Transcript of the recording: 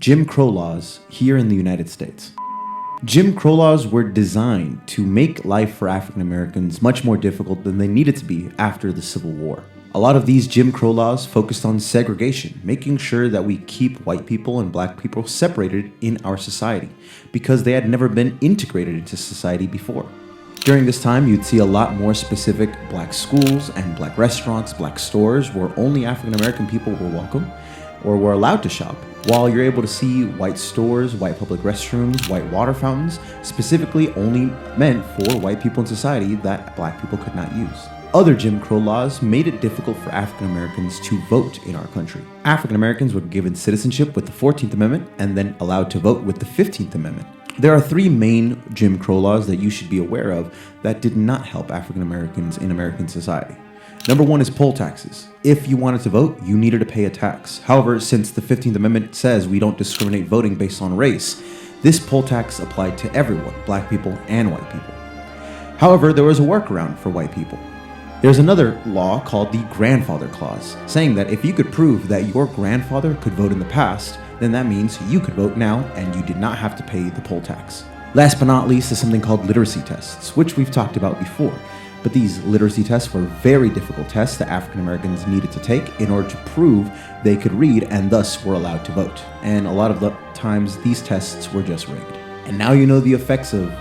Jim Crow laws here in the United States. Jim Crow laws were designed to make life for African Americans much more difficult than they needed to be after the Civil War. A lot of these Jim Crow laws focused on segregation, making sure that we keep white people and black people separated in our society, because they had never been integrated into society before. During this time, you'd see a lot more specific black schools and black restaurants, black stores where only African American people were welcome or were allowed to shop, while you're able to see white stores, white public restrooms, white water fountains, specifically only meant for white people in society that black people could not use. Other Jim Crow laws made it difficult for African Americans to vote in our country. African Americans were given citizenship with the 14th Amendment and then allowed to vote with the 15th Amendment. There are three main Jim Crow laws that you should be aware of that did not help African Americans in American society. Number one is poll taxes. If you wanted to vote, you needed to pay a tax. However, since the 15th Amendment says we don't discriminate voting based on race, this poll tax applied to everyone, black people and white people. However, there was a workaround for white people. There's another law called the Grandfather Clause, saying that if you could prove that your grandfather could vote in the past, then that means you could vote now and you did not have to pay the poll tax. Last but not least is something called literacy tests, which we've talked about before. But these literacy tests were very difficult tests that African Americans needed to take in order to prove they could read and thus were allowed to vote. And a lot of the times these tests were just rigged. And now you know the effects of